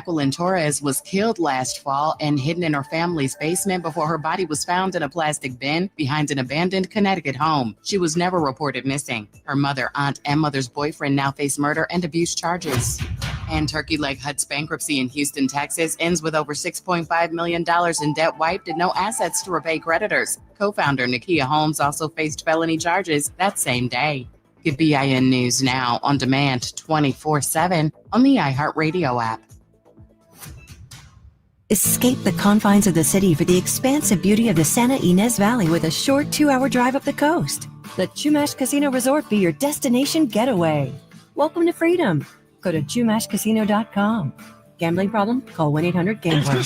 Jacqueline Torres was killed last fall and hidden in her family's basement before her body was found in a plastic bin behind an abandoned Connecticut home. She was never reported missing. Her mother, aunt, and mother's boyfriend now face murder and abuse charges. And Turkey Leg Hut's bankruptcy in Houston, Texas ends with over $6.5 million in debt wiped and no assets to repay creditors. Co-founder Nakia Holmes also faced felony charges that same day. Get BIN News now on demand 24/7 on the iHeartRadio app. Escape the confines of the city for the expansive beauty of the Santa Ynez Valley with a short 2-hour drive up the coast. Let Chumash Casino Resort be your destination getaway. Welcome to freedom. Go to chumashcasino.com. Gambling problem? Call 1-800-GAMBLER.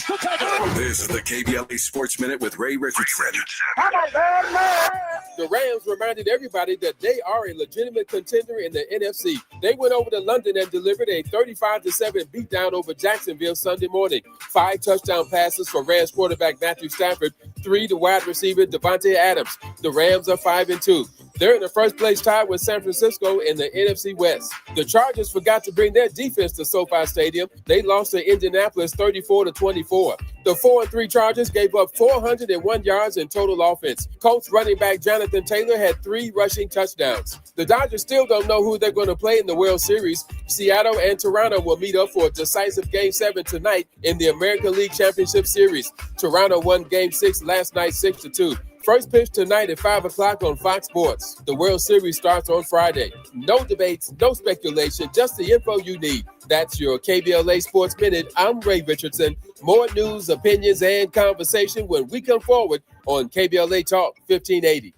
This is the KBLA Sports Minute with Ray Richardson. The Rams reminded everybody that they are a legitimate contender in the NFC. They went over to London and delivered a 35-7 beatdown over Jacksonville Sunday morning. 5 touchdown passes for Rams quarterback Matthew Stafford, 3 to wide receiver Devontae Adams. The Rams are 5-2. They're in the first place tied with San Francisco in the NFC West. The Chargers forgot to bring their defense to SoFi Stadium. They lost to Indianapolis 34-24. The 4-3 Chargers gave up 401 yards in total offense. Colts running back Jonathan Taylor had 3 rushing touchdowns. The Dodgers still don't know who they're going to play in the World Series. Seattle and Toronto will meet up for a decisive Game 7 tonight in the American League Championship Series. Toronto won Game 6 last night 6-2. First pitch tonight at 5 o'clock on Fox Sports. The World Series starts on Friday. No debates, no speculation, just the info you need. That's your KBLA Sports Minute. I'm Ray Richardson. More news, opinions, and conversation when we come forward on KBLA Talk 1580.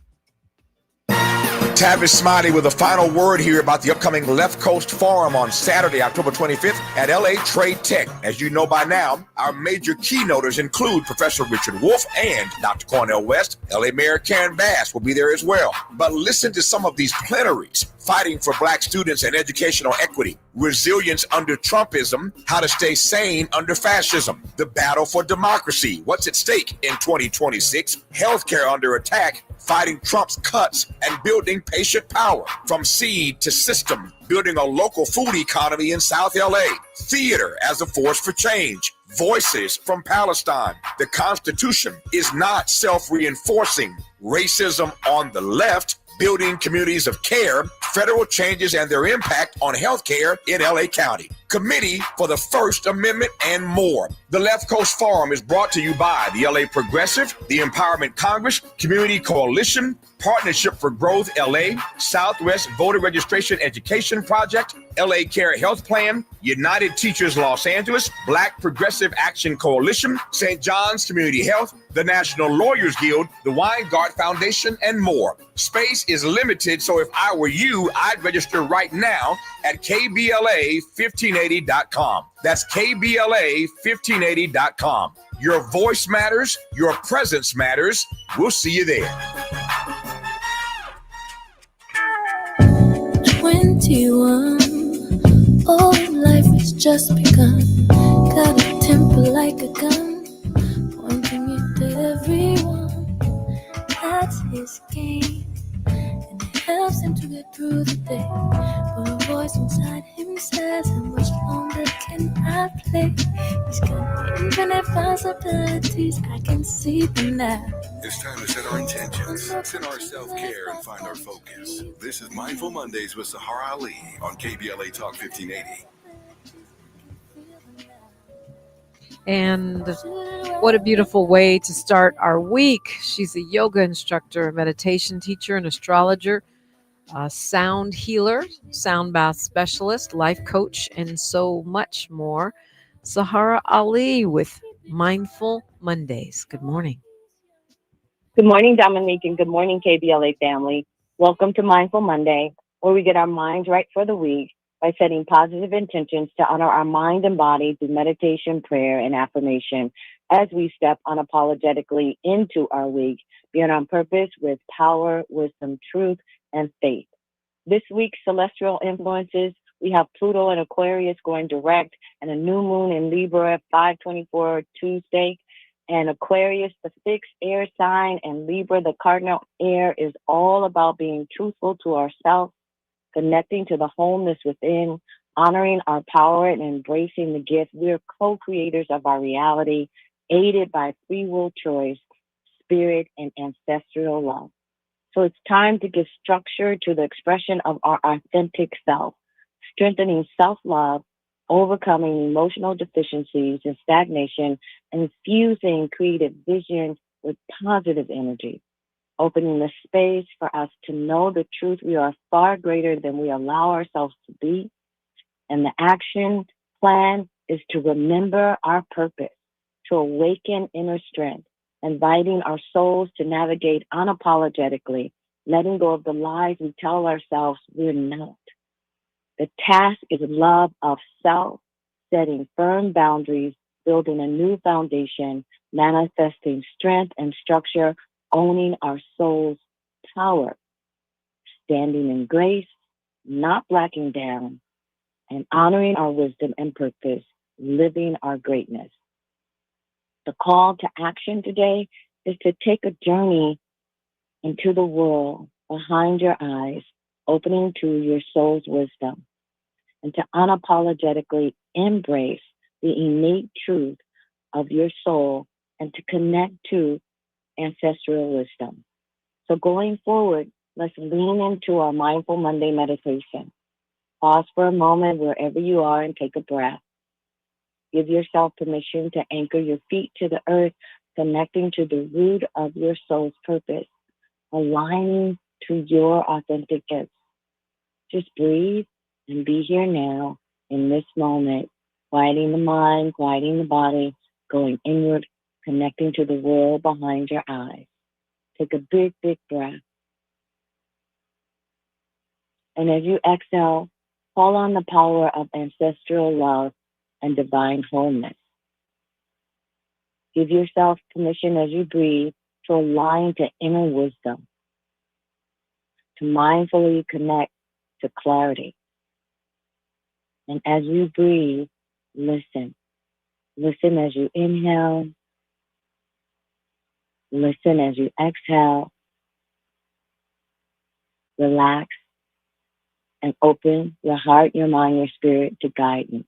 Tavis Smiley with a final word here about the upcoming Left Coast Forum on Saturday, October 25th at LA Trade Tech. As you know by now, our major keynoters include Professor Richard Wolff and Dr. Cornel West. LA Mayor Karen Bass will be there as well. But listen to some of these plenaries: fighting for Black students and educational equity, resilience under Trumpism, how to stay sane under fascism, the battle for democracy, what's at stake in 2026, healthcare under attack, fighting Trump's cuts, and building patient power from seed to system, building a local food economy in South LA, theater as a force for change, voices from Palestine. The Constitution is not self-reinforcing, racism on the left, building communities of care, federal changes and their impact on healthcare in LA County, Committee for the First Amendment, and more. The Left Coast Forum is brought to you by the LA Progressive, the Empowerment Congress, Community Coalition, Partnership for Growth LA, Southwest Voter Registration Education Project, LA Care Health Plan, United Teachers Los Angeles, Black Progressive Action Coalition, St. John's Community Health, the National Lawyers Guild, the Weingart Foundation, and more. Space is limited, so if I were you, I'd register right now at KBLA1580.com. That's KBLA1580.com. Your voice matters. Your presence matters. We'll see you there. 21. Oh, life has just begun. Got a temper like a gun, pointing it at everyone. That's his game, and it helps him to get through the day. But a voice inside him says, how much longer can I play? He's got infinite possibilities, I can see them now. It's time to set our intentions, set our self-care, and find our focus. This is Mindful Mondays with Saharah Ali on KBLA Talk 1580. And what a beautiful way to start our week. She's a yoga instructor, a meditation teacher, an astrologer, a sound healer, sound bath specialist, life coach, and so much more. Saharah Ali with Mindful Mondays. Good morning. Good morning, Dominique, and good morning, KBLA family. Welcome to Mindful Monday, where we get our minds right for the week by setting positive intentions to honor our mind and body through meditation, prayer, and affirmation as we step unapologetically into our week, being on purpose with power, wisdom, truth, and faith. This week's celestial influences, we have Pluto in Aquarius going direct and a new moon in Libra at 5/24 Tuesday. And Aquarius, the fixed air sign, and Libra, the cardinal air, is all about being truthful to ourselves, connecting to the wholeness within, Honoring our power and embracing the gift, we are co-creators of our reality, aided by free will choice, spirit, and ancestral love. So it's time to give structure to the expression of our authentic self, strengthening self-love, overcoming emotional deficiencies and stagnation, and infusing creative vision with positive energy, opening the space for us to know the truth we are far greater than we allow ourselves to be. And the action plan is to remember our purpose, to awaken inner strength, inviting our souls to navigate unapologetically, letting go of the lies we tell ourselves we're not. The task is love of self, setting firm boundaries, building a new foundation, manifesting strength and structure, owning our soul's power, standing in grace, not blacking down, and honoring our wisdom and purpose, living our greatness. The call to action today is to take a journey into the world behind your eyes, opening to your soul's wisdom, and to unapologetically embrace the innate truth of your soul and to connect to ancestral wisdom. So going forward, let's lean into our Mindful Monday meditation. Pause for a moment wherever you are and take a breath. Give yourself permission to anchor your feet to the earth, connecting to the root of your soul's purpose, aligning to your authentic gifts. Just breathe and be here now in this moment, quieting the mind, quieting the body, going inward, connecting to the world behind your eyes. Take a big, big breath. And as you exhale, call on the power of ancestral love and divine wholeness. Give yourself permission as you breathe to align to inner wisdom, to mindfully connect to clarity. And as you breathe, listen. Listen as you inhale. Listen as you exhale. Relax and open your heart, your mind, your spirit to guidance.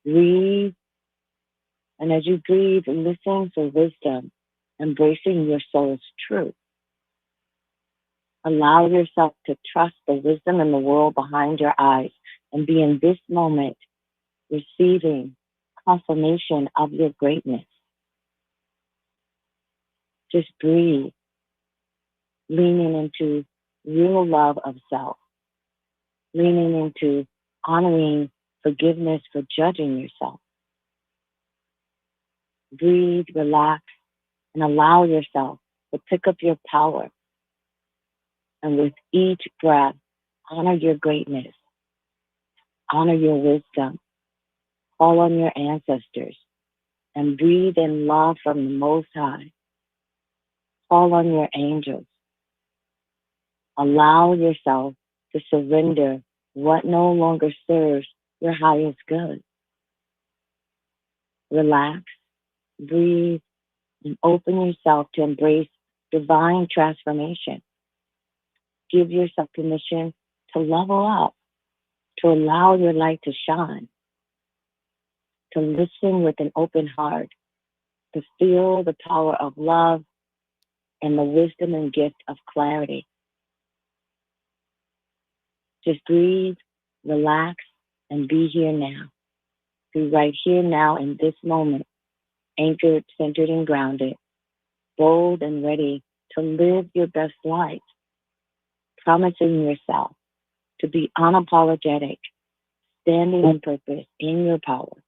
Breathe. And as you breathe, listen for wisdom, embracing your soul's truth. Allow yourself to trust the wisdom in the world behind your eyes and be in this moment receiving confirmation of your greatness. Just breathe, leaning into real love of self, leaning into honoring forgiveness for judging yourself. Breathe, relax, and allow yourself to pick up your power. And with each breath, honor your greatness, honor your wisdom, call on your ancestors, and breathe in love from the Most High. Call on your angels. Allow yourself to surrender what no longer serves your highest good. Relax, breathe, and open yourself to embrace divine transformation. Give yourself permission to level up, to allow your light to shine, to listen with an open heart, to feel the power of love and the wisdom and gift of clarity. Just breathe, relax, and be here now. Be right here now in this moment, anchored, centered, and grounded, bold and ready to live your best life, promising yourself to be unapologetic, standing in purpose, in your power,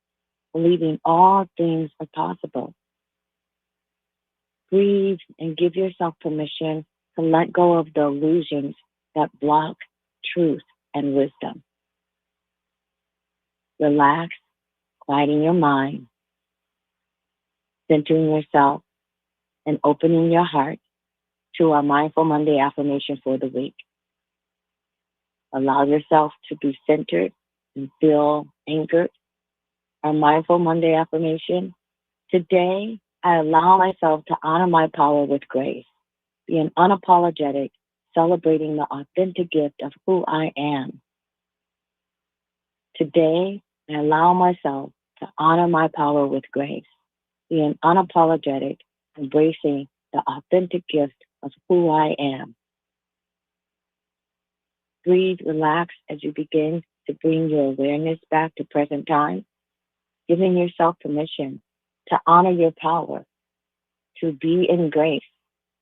believing all things are possible. Breathe and give yourself permission to let go of the illusions that block truth and wisdom. Relax, quieting your mind, centering yourself, and opening your heart to our Mindful Monday affirmation for the week. Allow yourself to be centered and feel anchored. Our Mindful Monday affirmation. Today, I allow myself to honor my power with grace, being unapologetic, celebrating the authentic gift of who I am. Today, I allow myself to honor my power with grace, being unapologetic, embracing the authentic gift of who I am. Breathe, relax as you begin to bring your awareness back to present time, giving yourself permission to honor your power, to be in grace,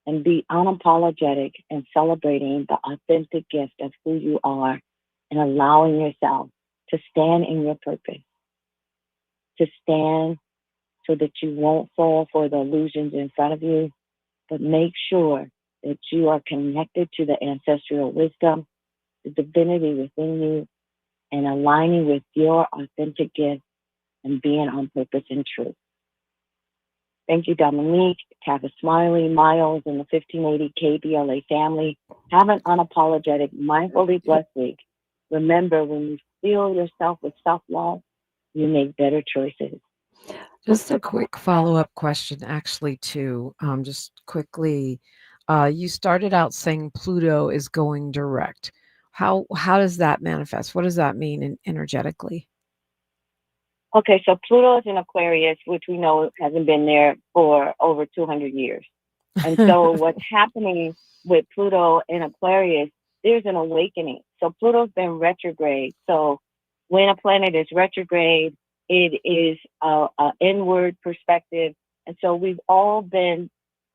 and be unapologetic and celebrating the authentic gift of who you are and allowing yourself to stand in your purpose, to stand so that you won't fall for the illusions in front of you, but make sure that you are connected to the ancestral wisdom, the divinity within you, and aligning with your authentic gift and being on purpose and truth. Thank you, Dominique, Tavis Smiley, Miles, and the 1580 KBLA family. Have an unapologetic, mindfully blessed week. Remember, when you fill yourself with self-love, you make better choices. Just a quick follow-up question, actually, too. Just quickly, you started out saying Pluto is going direct. How does that manifest? What does that mean energetically? Okay, so Pluto is in Aquarius, which we know hasn't been there for over 200 years. And so what's happening with Pluto in Aquarius, there's an awakening. So Pluto's been retrograde. So when a planet is retrograde, it is an inward perspective. And so we've all been,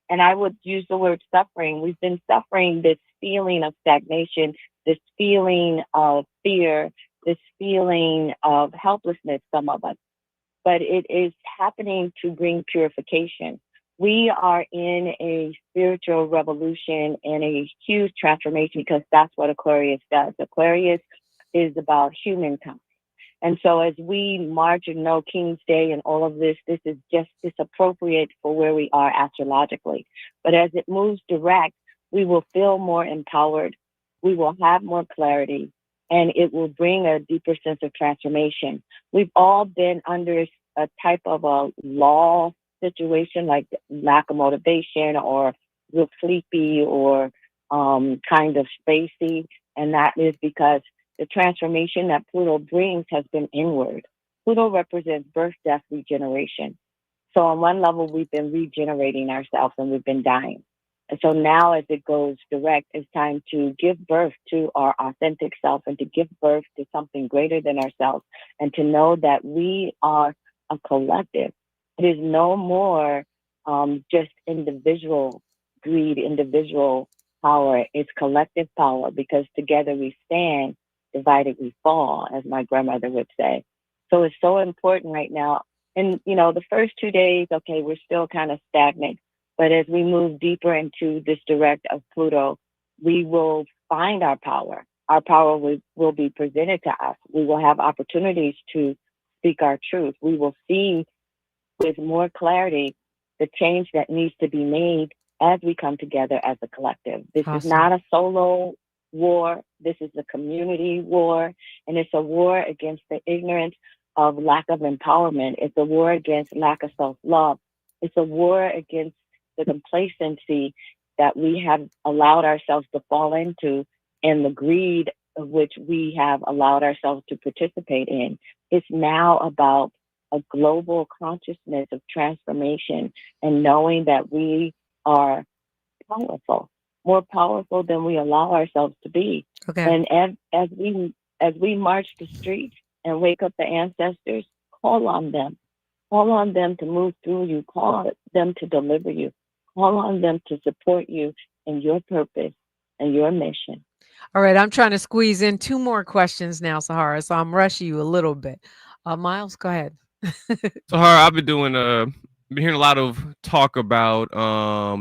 and I would use the word suffering, we've been suffering this feeling of stagnation, this feeling of fear, this feeling of helplessness, some of us. But it is happening to bring purification. We are in a spiritual revolution and a huge transformation because that's what Aquarius does. Aquarius is about humankind. And so as we march and know King's Day and all of this is just appropriate for where we are astrologically. But as it moves direct, we will feel more empowered. We will have more clarity, and it will bring a deeper sense of transformation. We've all been under a type of a lull situation, like lack of motivation or real sleepy or kind of spacey. And that is because the transformation that Pluto brings has been inward. Pluto represents birth, death, regeneration. So on one level, we've been regenerating ourselves and we've been dying. And so now as it goes direct, it's time to give birth to our authentic self and to give birth to something greater than ourselves and to know that we are a collective. It is no more just individual greed, individual power. It's collective power because together we stand, divided we fall, as my grandmother would say. So it's so important right now. And, the first 2 days, okay, we're still kind of stagnant. But as we move deeper into this direct of Pluto, we will find our power. Our power will be presented to us. We will have opportunities to speak our truth. We will see with more clarity the change that needs to be made as we come together as a collective. This is not a solo war. This is a community war, and it's a war against the ignorance of lack of empowerment. It's a war against lack of self-love. It's a war against the complacency that we have allowed ourselves to fall into and the greed of which we have allowed ourselves to participate in. It's now about a global consciousnness of transformation and knowing that we are powerful, more powerful than we allow ourselves to be. Okay. And as we march the streets and wake up the ancestors, call on them. Call on them to move through you. Call on them to deliver you. Call on them to support you in your purpose and your mission. All right, I'm trying to squeeze in 2 more questions now, Saharah, so I'm rushing you a little bit. Miles, go ahead. Saharah, I've been hearing a lot of talk about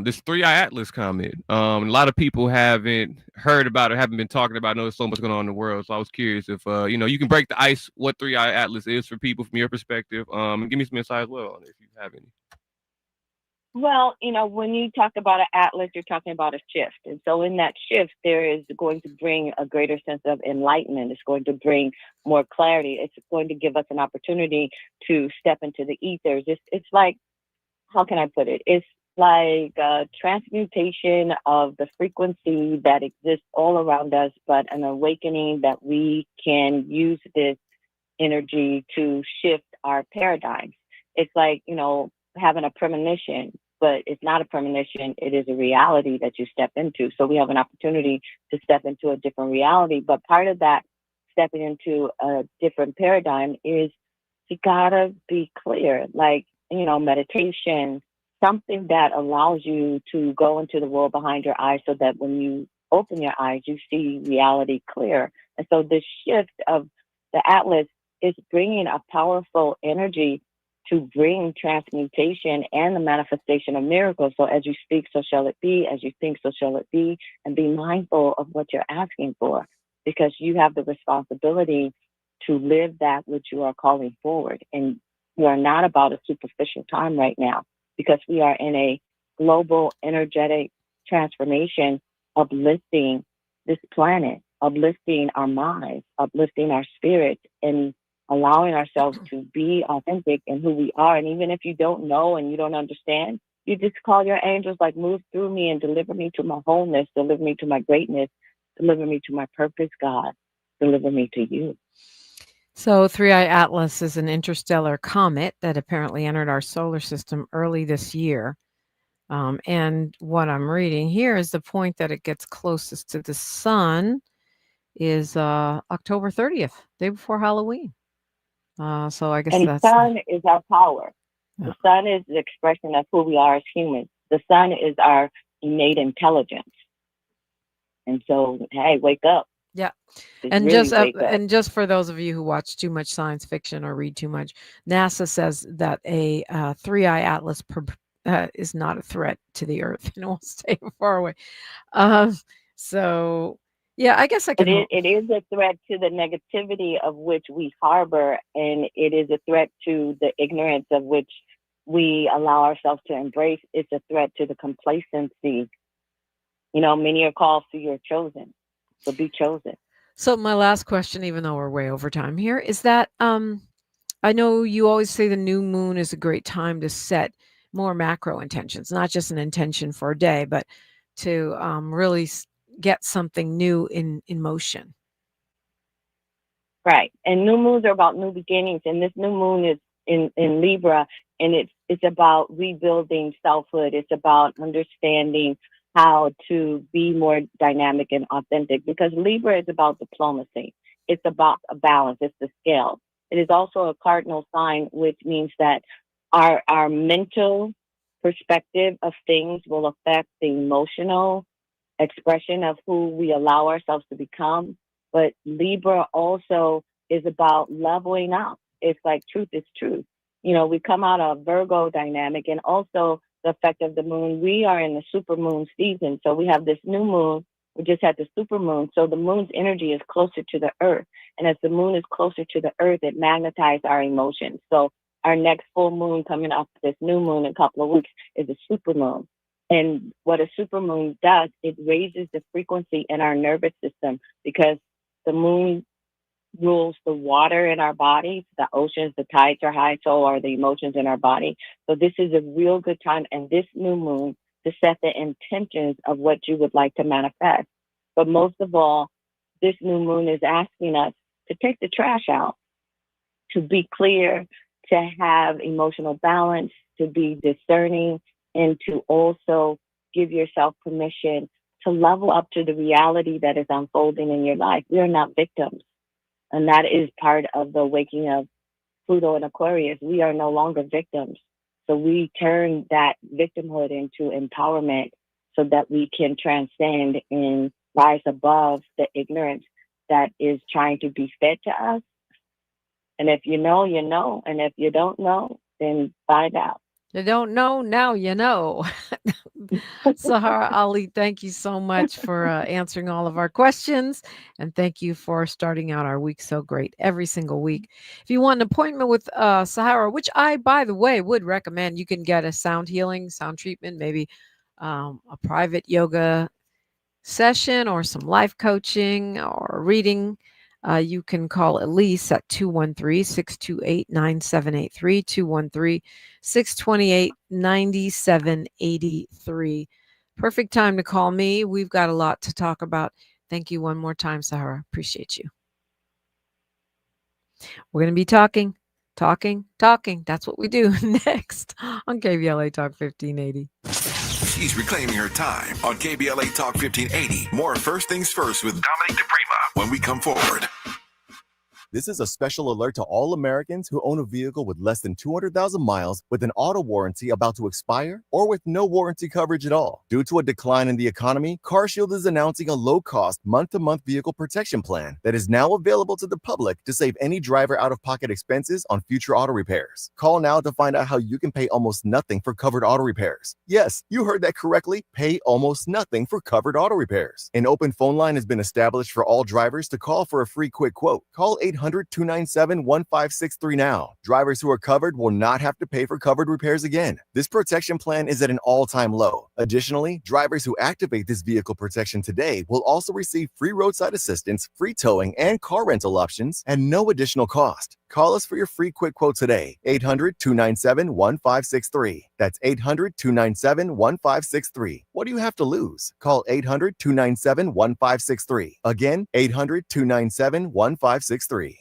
this 3IAtlas comet. A lot of people haven't heard about it, haven't been talking about it. I know there's so much going on in the world, so I was curious if you can break the ice what 3IAtlas is for people from your perspective. And give me some insight as well on it if you have any. Well, when you talk about an atlas, you're talking about a shift. And so in that shift, there is going to bring a greater sense of enlightenment. It's going to bring more clarity. It's going to give us an opportunity to step into the ethers. It's like, how can I put it? It's like a transmutation of the frequency that exists all around us, but an awakening that we can use this energy to shift our paradigms. It's like, having a premonition, but it's not a premonition. It is a reality that you step into. So we have an opportunity to step into a different reality. But part of that stepping into a different paradigm is you gotta be clear, like, meditation, something that allows you to go into the world behind your eyes so that when you open your eyes, you see reality clear. And so the shift of the Atlas is bringing a powerful energy to bring transmutation and the manifestation of miracles. So as you speak, so shall it be. As you think, so shall it be. And be mindful of what you're asking for, because you have the responsibility to live that which you are calling forward. And we are not about a superficial time right now, because we are in a global energetic transformation, uplifting this planet, uplifting our minds, uplifting our spirits, and allowing ourselves to be authentic in who we are. And even if you don't know and you don't understand, you just call your angels, like, move through me and deliver me to my wholeness, deliver me to my greatness, deliver me to my purpose, God, deliver me to you. So 3IAtlas is an interstellar comet that apparently entered our solar system early this year. And what I'm reading here is the point that it gets closest to the sun is October 30th, day before Halloween. So I guess And that's... the sun is our power. Yeah. The sun is the expression of who we are as humans. The sun is our innate intelligence. And so, hey, wake up. Yeah. Just And really just wake up. and just for those of you who watch too much science fiction or read too much, NASA says that a 3IAtlas is not a threat to the Earth and will stay far away. So, yeah, I guess I can. It is a threat to the negativity of which we harbor, and it is a threat to the ignorance of which we allow ourselves to embrace. It's a threat to the complacency. Many are called, few you're chosen. So be chosen. So my last question, even though we're way over time here, is that I know you always say the new moon is a great time to set more macro intentions, not just an intention for a day, but to really get something new in motion. Right. And new moons are about new beginnings. And this new moon is in Libra, and it's about rebuilding selfhood. It's about understanding how to be more dynamic and authentic, because Libra is about diplomacy. It's about a balance. It's the scale. It is also a cardinal sign, which means that our mental perspective of things will affect the emotional expression of who we allow ourselves to become. But Libra also is about leveling up. It's like truth is truth. We come out of Virgo dynamic, and also the effect of the moon. We are in the super moon season. So we have this new moon. We just had the super moon. So the moon's energy is closer to the earth. And as the moon is closer to the earth, it magnetizes our emotions. So our next full moon coming up, this new moon in a couple of weeks, is a super moon. And what a super moon does, it raises the frequency in our nervous system, because the moon rules the water in our bodies, the oceans, the tides are high, so are the emotions in our body. So this is a real good time, and this new moon, to set the intentions of what you would like to manifest. But most of all, this new moon is asking us to take the trash out, to be clear, to have emotional balance, to be discerning, and to also give yourself permission to level up to the reality that is unfolding in your life. We are not victims. And that is part of the waking of Pluto and Aquarius. We are no longer victims. So we turn that victimhood into empowerment so that we can transcend and rise above the ignorance that is trying to be fed to us. And if you know, you know. And if you don't know, then find out. You don't know, now you know. Saharah Ali, thank you so much for answering all of our questions. And thank you for starting out our week so great every single week. If you want an appointment with Saharah, which I, by the way, would recommend, you can get a sound healing, sound treatment, maybe a private yoga session or some life coaching or reading. You can call Elise at 213-628-9783, 213-628-9783. Perfect time to call me. We've got a lot to talk about. Thank you one more time, Saharah. Appreciate you. We're going to be talking. That's what we do next on KBLA Talk 1580. She's reclaiming her time on KBLA Talk 1580. More First Things First with Dominique DePrima when we come forward. This is a special alert to all Americans who own a vehicle with less than 200,000 miles with an auto warranty about to expire or with no warranty coverage at all. Due to a decline in the economy, CarShield is announcing a low-cost month-to-month vehicle protection plan that is now available to the public to save any driver out-of-pocket expenses on future auto repairs. Call now to find out how you can pay almost nothing for covered auto repairs. Yes, you heard that correctly. Pay almost nothing for covered auto repairs. An open phone line has been established for all drivers to call for a free quick quote. Call 800-297-1563 now. Drivers who are covered will not have to pay for covered repairs again. This protection plan is at an all-time low. Additionally, drivers who activate this vehicle protection today will also receive free roadside assistance, free towing, and car rental options at no additional cost. Call us for your free quick quote today. 800-297-1563. That's 800-297-1563. What do you have to lose? Call 800-297-1563. Again, 800-297-1563.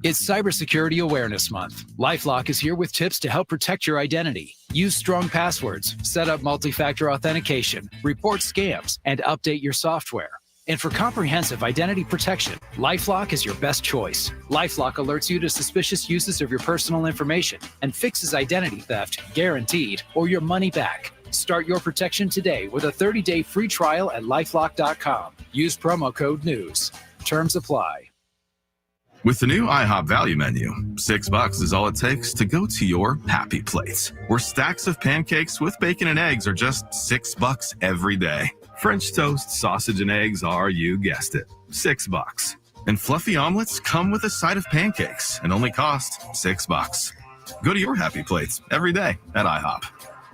It's Cybersecurity Awareness Month. LifeLock is here with tips to help protect your identity. Use strong passwords, set up multi-factor authentication, report scams, and update your software. And for comprehensive identity protection, LifeLock is your best choice. LifeLock alerts you to suspicious uses of your personal information and fixes identity theft, guaranteed, or your money back. Start your protection today with a 30-day free trial at LifeLock.com. Use promo code NEWS. Terms apply. With the new IHOP value menu, $6 is all it takes to go to your happy place, where stacks of pancakes with bacon and eggs are just $6 every day. French toast, sausage, and eggs are, you guessed it, $6. And fluffy omelets come with a side of pancakes and only cost $6. Go to your happy place every day at IHOP.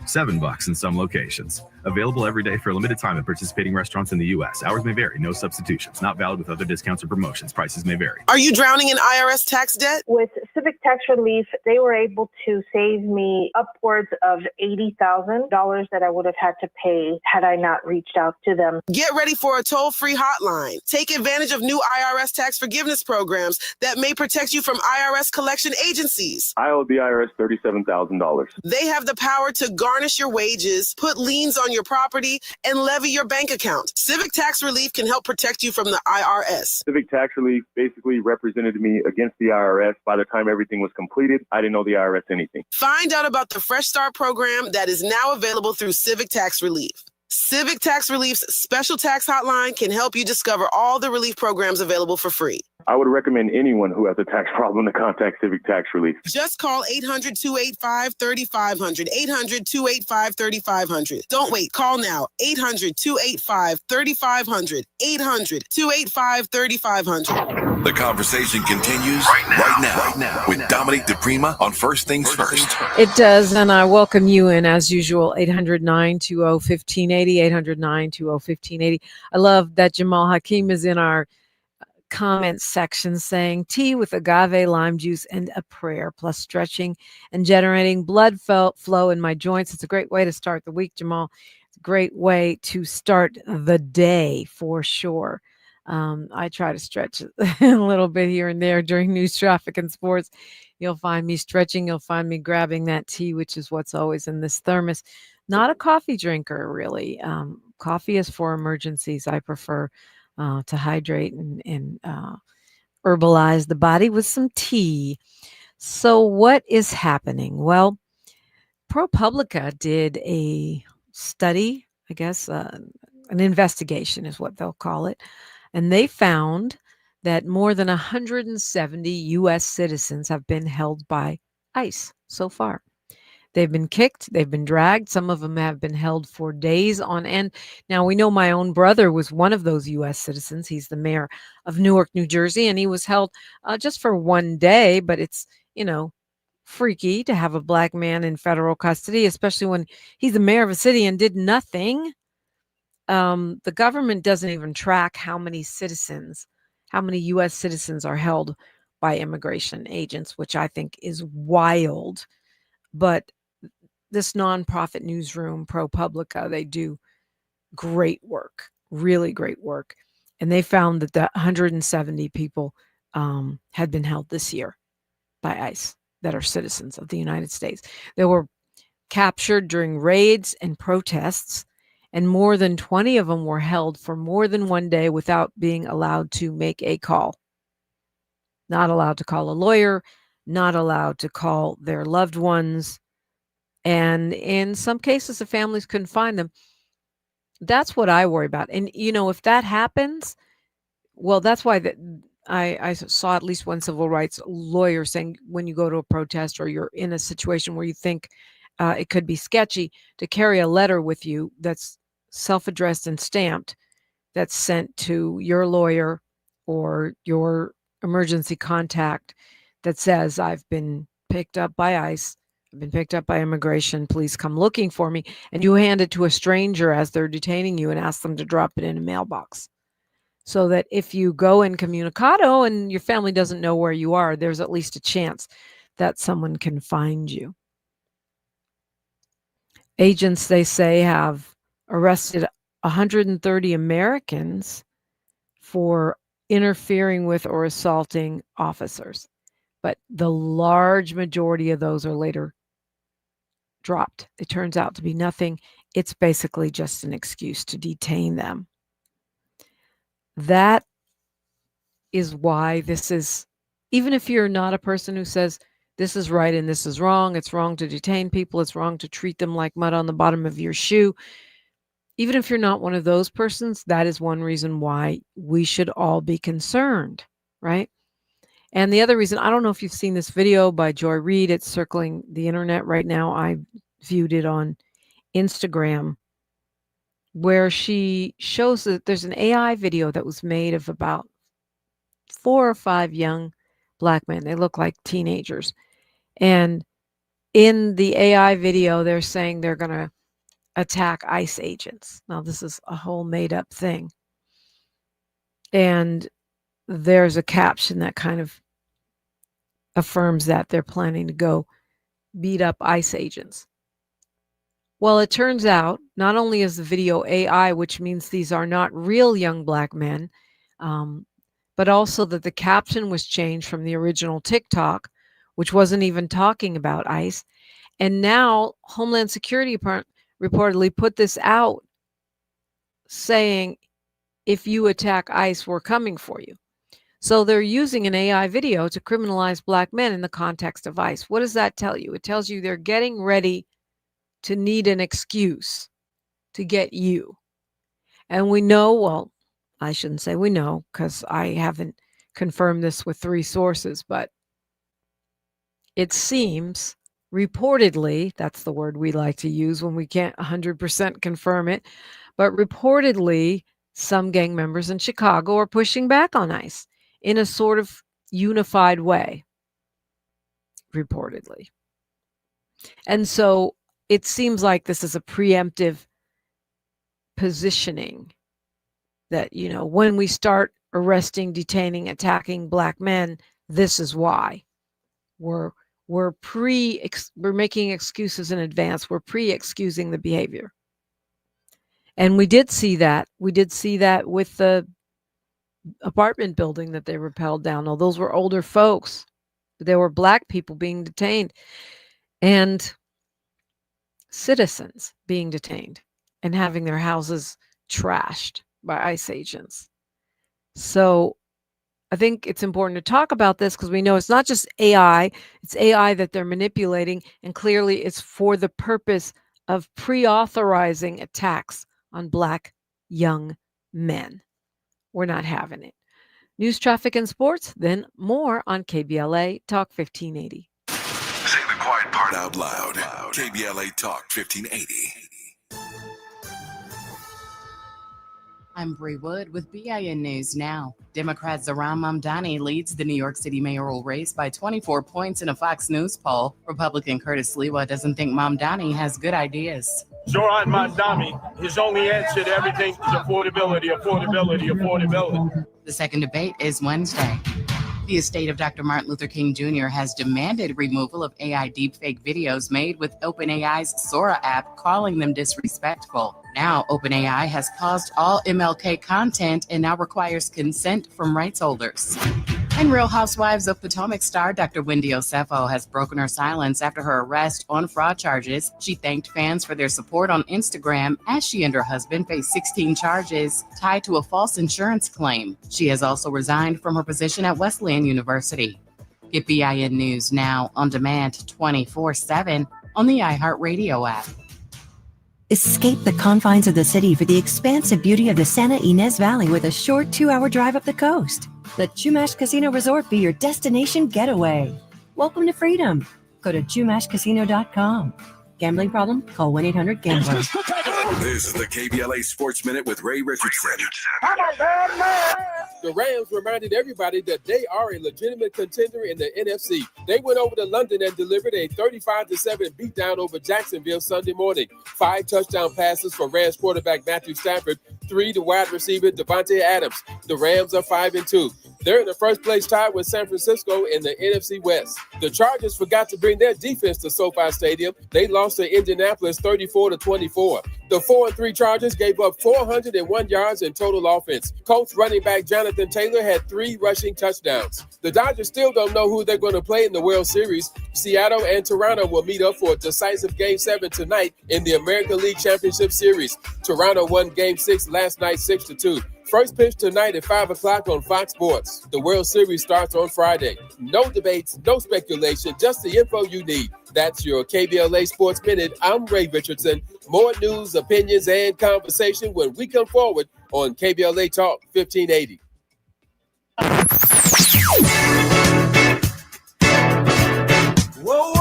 $7 in some locations. Available every day for a limited time at participating restaurants in the U.S. Hours may vary. No substitutions. Not valid with other discounts or promotions. Prices may vary. Are you drowning in IRS tax debt? With Civic Tax Relief, they were able to save me upwards of $80,000 that I would have had to pay had I not reached out to them. Get ready for a toll-free hotline. Take advantage of new IRS tax forgiveness programs that may protect you from IRS collection agencies. I owe the IRS $37,000. They have the power to garnish your wages, put liens on your property, and levy your bank account. Civic Tax Relief can help protect you from the IRS. Civic Tax Relief basically represented me against the IRS. By the time everything was completed, I didn't owe the IRS anything. Find out about the Fresh Start program that is now available through Civic Tax Relief. Civic Tax Relief's special tax hotline can help you discover all the relief programs available for free. I would recommend anyone who has a tax problem to contact Civic Tax Relief. Just call 800-285-3500, 800-285-3500. Don't wait. Call now. 800-285-3500, 800-285-3500. The conversation continues right now with Dominique DePrima on First Things First. It does, and I welcome you in as usual, 800-920-1580, 800-920-1580. I love that Jamal Hakeem is in our comment section saying tea with agave, lime juice, and a prayer, plus stretching and generating blood flow in my joints. It's a great way to start the week, Jamal. It's a great way to start the day for sure. I try to stretch a little bit here and there during news, traffic, and sports. You'll find me stretching. You'll find me grabbing that tea, which is what's always in this thermos. Not a coffee drinker, really. Coffee is for emergencies. I prefer to hydrate and herbalize the body with some tea. So what is happening? Well, ProPublica did a study, I guess, an investigation is what they'll call it. And they found that more than 170 U.S. citizens have been held by ICE so far. They've been kicked. They've been dragged. Some of them have been held for days on end. Now, we know my own brother was one of those U.S. citizens. He's the mayor of Newark, New Jersey, and he was held just for one day. But it's, freaky to have a black man in federal custody, especially when he's the mayor of a city and did nothing. The government doesn't even track how many U.S. citizens are held by immigration agents, which I think is wild. But this nonprofit newsroom, ProPublica, they do great work, really great work. And they found that the 170 people had been held this year by ICE that are citizens of the United States. They were captured during raids and protests, and more than 20 of them were held for more than one day without being allowed to make a call. Not allowed to call a lawyer, not allowed to call their loved ones. And in some cases, the families couldn't find them. That's what I worry about. And, if that happens, well, that's why I saw at least one civil rights lawyer saying when you go to a protest or you're in a situation where you think it could be sketchy, to carry a letter with you that's self-addressed and stamped, that's sent to your lawyer or your emergency contact that says, I've been picked up by ICE, I've been picked up by immigration, please come looking for me. And you hand it to a stranger as they're detaining you and ask them to drop it in a mailbox. So that if you go incommunicado and your family doesn't know where you are, there's at least a chance that someone can find you. Agents, they say, have arrested 130 Americans for interfering with or assaulting officers. But the large majority of those are later dropped. It turns out to be nothing. It's basically just an excuse to detain them. That is why this is, even if you're not a person who says this is right and this is wrong, it's wrong to detain people, it's wrong to treat them like mud on the bottom of your shoe. Even if you're not one of those persons, that is one reason why we should all be concerned, right? And the other reason, I don't know if you've seen this video by Joy Reid. It's circling the internet right now. I viewed it on Instagram, where she shows that there's an AI video that was made of about 4 or 5 young Black men. They look like teenagers. And in the AI video, they're saying they're going to attack ICE agents. Now, this is a whole made-up thing. And there's a caption that kind of affirms that they're planning to go beat up ICE agents. Well, it turns out not only is the video AI, which means these are not real young Black men, but also that the caption was changed from the original TikTok, which wasn't even talking about ICE. And now Homeland Security reportedly put this out saying, if you attack ICE, we're coming for you. So they're using an AI video to criminalize Black men in the context of ICE. What does that tell you? It tells you they're getting ready to need an excuse to get you. And we know, well, I shouldn't say we know because I haven't confirmed this with 3 sources, but it seems reportedly, that's the word we like to use when we can't 100% confirm it, but reportedly some gang members in Chicago are pushing back on ICE in a sort of unified way, reportedly. And so it seems like this is a preemptive positioning that, when we start arresting, detaining, attacking Black men, this is why. We're making excuses in advance. We're pre-excusing the behavior. And we did see that. We did see that with the apartment building that they rappelled down. Now, those were older folks. There were Black people being detained and citizens being detained and having their houses trashed by ICE agents. So I think it's important to talk about this because we know it's not just AI, it's AI that they're manipulating, and clearly it's for the purpose of pre-authorizing attacks on Black young men. We're not having it. News, traffic, and sports, then more on KBLA Talk 1580. Say the quiet part out loud. KBLA Talk 1580. I'm Bree Wood with BIN News Now. Democrat Zohran Mamdani leads the New York City mayoral race by 24 points in a Fox News poll. Republican Curtis Sliwa doesn't think Mamdani has good ideas. Zohran Mamdani, his only answer to everything is affordability. The second debate is Wednesday. The estate of Dr. Martin Luther King Jr. has demanded removal of AI deepfake videos made with OpenAI's Sora app, calling them disrespectful. Now, OpenAI has paused all MLK content and now requires consent from rights holders. And Real Housewives of Potomac star Dr. Wendy Osefo has broken her silence after her arrest on fraud charges. She thanked fans for their support on Instagram as she and her husband face 16 charges tied to a false insurance claim. She has also resigned from her position at Wesleyan University. Get BIN News now on demand 24/7 on the iHeartRadio app. Escape the confines of the city for the expansive beauty of the Santa Ynez Valley with a short 2-hour drive up the coast. Let Chumash Casino Resort be your destination getaway. Welcome to freedom. Go to chumashcasino.com. Gambling problem? Call 1-800-GAMBLER. This is the KBLA Sports Minute with Ray Richardson. The Rams reminded everybody that they are a legitimate contender in the NFC. They went over to London and delivered a 35-7 beatdown over Jacksonville Sunday morning. 5 touchdown passes for Rams quarterback Matthew Stafford, 3 to wide receiver Devontae Adams. The Rams are 5-2. They're in the first place tied with San Francisco in the NFC West. The Chargers forgot to bring their defense to SoFi Stadium. They lost to Indianapolis 34-24. The 4-3 Chargers gave up 401 yards in total offense. Colts running back Jonathan Taylor had 3 rushing touchdowns. The Dodgers still don't know who they're going to play in the World Series. Seattle and Toronto will meet up for a decisive Game 7 tonight in the American League Championship Series. Toronto won Game 6 last night 6-2. First pitch tonight at 5 o'clock on Fox Sports. The World Series starts on Friday. No debates, no speculation, just the info you need. That's your KBLA Sports Minute. I'm Ray Richardson. More news, opinions, and conversation when we come forward on KBLA Talk 1580. Whoa,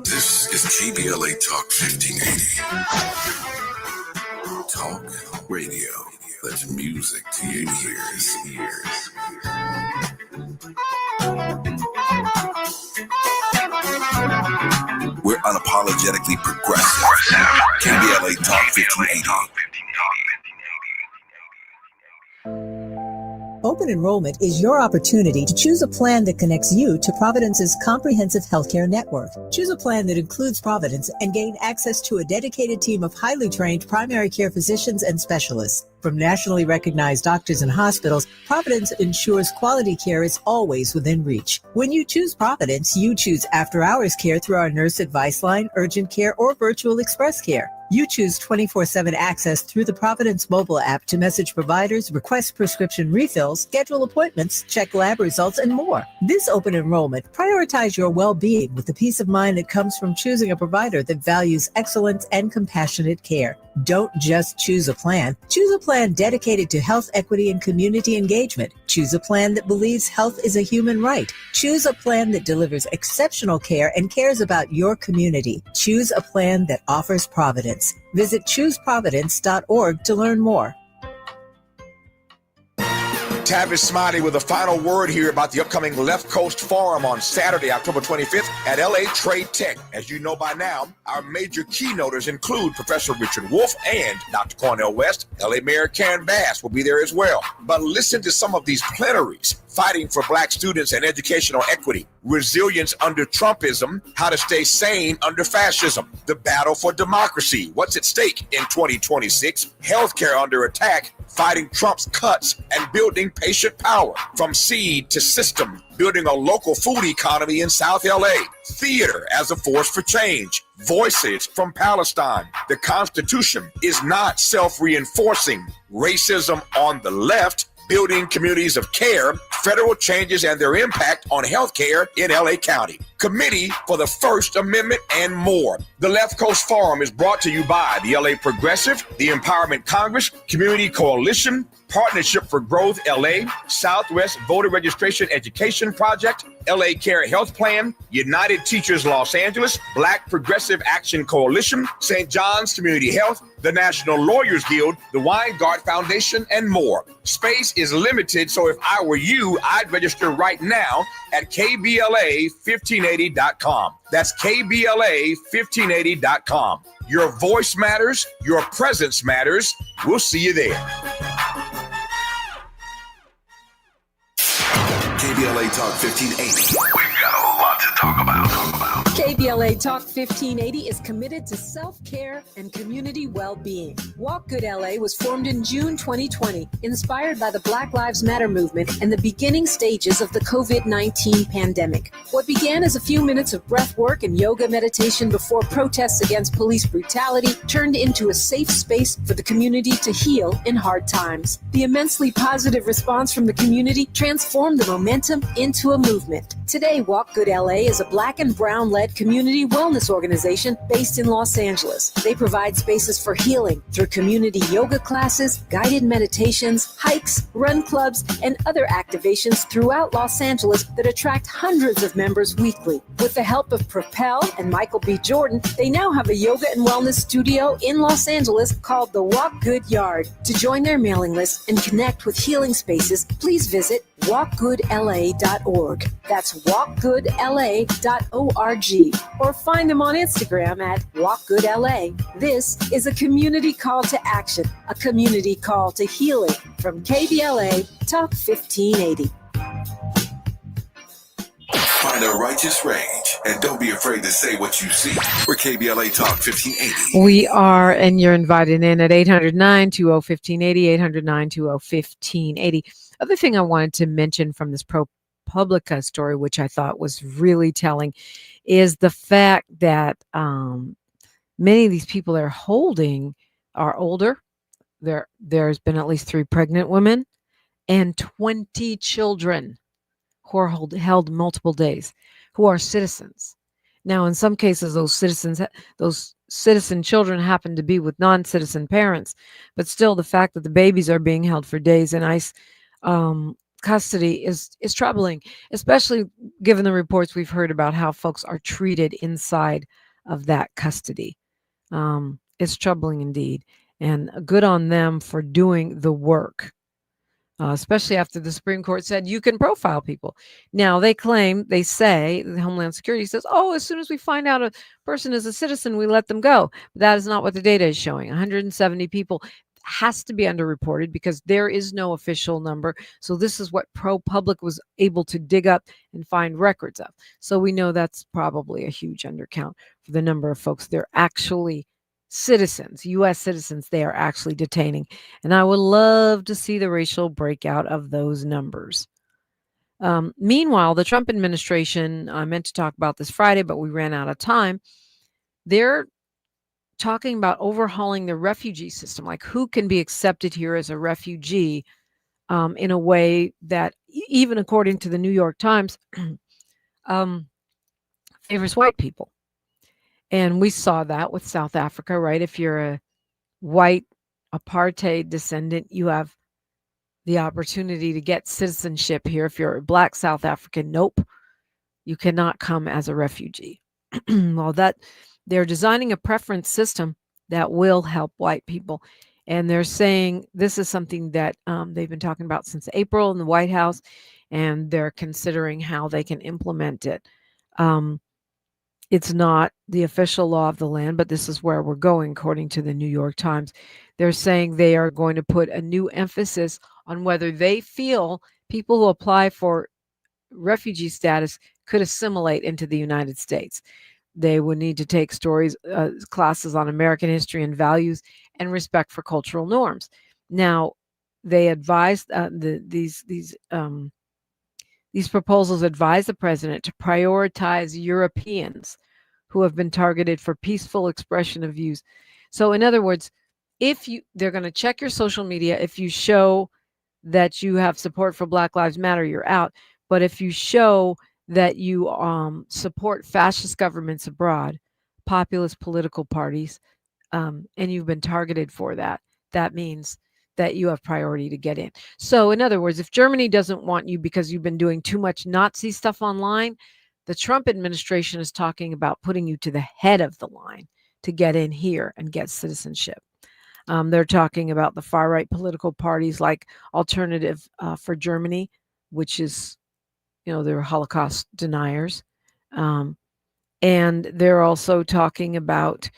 This is KBLA Talk 1580. Talk radio. That's music to your ears. We're unapologetically progressive. KBLA Talk 1580. Open enrollment is your opportunity to choose a plan that connects you to Providence's comprehensive healthcare network. Choose a plan that includes Providence and gain access to a dedicated team of highly trained primary care physicians and specialists. From nationally recognized doctors and hospitals, Providence ensures quality care is always within reach. When you choose Providence, you choose after-hours care through our nurse advice line, urgent care, or virtual express care. You choose 24/7 access through the Providence mobile app to message providers, request prescription refills, schedule appointments, check lab results, and more. This open enrollment, prioritize your well-being with the peace of mind that comes from choosing a provider that values excellence and compassionate care. Don't just choose a plan. Choose a plan dedicated to health equity and community engagement. Choose a plan that believes health is a human right. Choose a plan that delivers exceptional care and cares about your community. Choose a plan that offers Providence. Visit chooseprovidence.org to learn more. Tavis Smiley with a final word here about the upcoming Left Coast Forum on Saturday, October 25th at LA Trade Tech. As you know by now, our major keynoters include Professor Richard Wolff and Dr. Cornel West. LA Mayor Karen Bass will be there as well. But listen to some of these plenaries: fighting for Black students and educational equity, resilience under Trumpism, how to stay sane under fascism, the battle for democracy, what's at stake in 2026, healthcare under attack, fighting Trump's cuts, and building patient power from seed to system, building a local food economy in South LA, theater as a force for change, voices from Palestine. The Constitution is not self-reinforcing, racism on the left, building communities of care, federal changes and their impact on healthcare in LA County, Committee for the First Amendment, and more. The Left Coast Forum is brought to you by the LA Progressive, the Empowerment Congress, Community Coalition, Partnership for Growth LA, Southwest Voter Registration Education Project, LA Care Health Plan, United Teachers Los Angeles, Black Progressive Action Coalition, St. John's Community Health, the National Lawyers Guild, the Weingart Foundation, and more. Space is limited, so if I were you, I'd register right now at KBLA1580.com. That's KBLA1580.com. Your voice matters. Your presence matters. We'll see you there. KBLA Talk 1580. We've got a lot to talk about. KBLA Talk 1580 is committed to self-care and community well-being. Walk Good LA was formed in June 2020, inspired by the Black Lives Matter movement and the beginning stages of the COVID-19 pandemic. What began as a few minutes of breath work and yoga meditation before protests against police brutality turned into a safe space for the community to heal in hard times. The immensely positive response from the community transformed the momentum into a movement. Today, Walk Good LA is a Black and Brown-led community wellness organization based in Los Angeles. They provide spaces for healing through community yoga classes, guided meditations, hikes, run clubs, and other activations throughout Los Angeles that attract hundreds of members weekly. With the help of Propel and Michael B. Jordan, they now have a yoga and wellness studio in Los Angeles called the Walk Good Yard. To join their mailing list and connect with healing spaces, please visit walkgoodla.org. That's walkgoodla.org. Or find them on Instagram at walkgoodla. This is a community call to action, a community call to healing from KBLA Talk 1580. Find a righteous rage and don't be afraid to say what you see. We're KBLA Talk 1580. We are, and you're invited in at 800-920-1580, 800-920-1580. Other thing I wanted to mention from this ProPublica story, which I thought was really telling, is the fact that many of these people they're holding are older. There's been at least 3 pregnant women and 20 children who are held multiple days, who are citizens. Now, in some cases, those citizen children happen to be with non-citizen parents, but still the fact that the babies are being held for days in ICE custody is troubling, especially given the reports we've heard about how folks are treated inside of that custody. It's troubling indeed, and good on them for doing the work. Especially after the Supreme Court said you can profile people. Now, they say, the Homeland Security says, as soon as we find out a person is a citizen, we let them go. But that is not what the data is showing. 170 people has to be underreported because there is no official number. So this is what ProPublica was able to dig up and find records of. So we know that's probably a huge undercount for the number of folks they're actually citizens, U.S. citizens, they are actually detaining. And I would love to see the racial breakout of those numbers. Meanwhile, the Trump administration, I meant to talk about this Friday, but we ran out of time. They're talking about overhauling the refugee system, like who can be accepted here as a refugee in a way that, even according to the New York Times, favors white people. And we saw that with South Africa, right? If you're a white apartheid descendant, you have the opportunity to get citizenship here. If you're a Black South African, nope, you cannot come as a refugee. Well, they're designing a preference system that will help white people. And they're saying this is something that they've been talking about since April in the White House, and they're considering how they can implement it. It's not the official law of the land, but this is where we're going, according to the New York Times. They're saying they are going to put a new emphasis on whether they feel people who apply for refugee status could assimilate into the United States. They would need to take classes on American history and values and respect for cultural norms. Now, they advised these proposals advise the president to prioritize Europeans who have been targeted for peaceful expression of views. So in other words, they're going to check your social media. If you show that you have support for Black Lives Matter, you're out. But if you show that you support fascist governments abroad, populist political parties, and you've been targeted for that, that means that you have priority to get in. So in other words, if Germany doesn't want you because you've been doing too much Nazi stuff online, the Trump administration is talking about putting you to the head of the line to get in here and get citizenship. They're talking about the far-right political parties like Alternative for Germany, which is, they're Holocaust deniers. And they're also talking about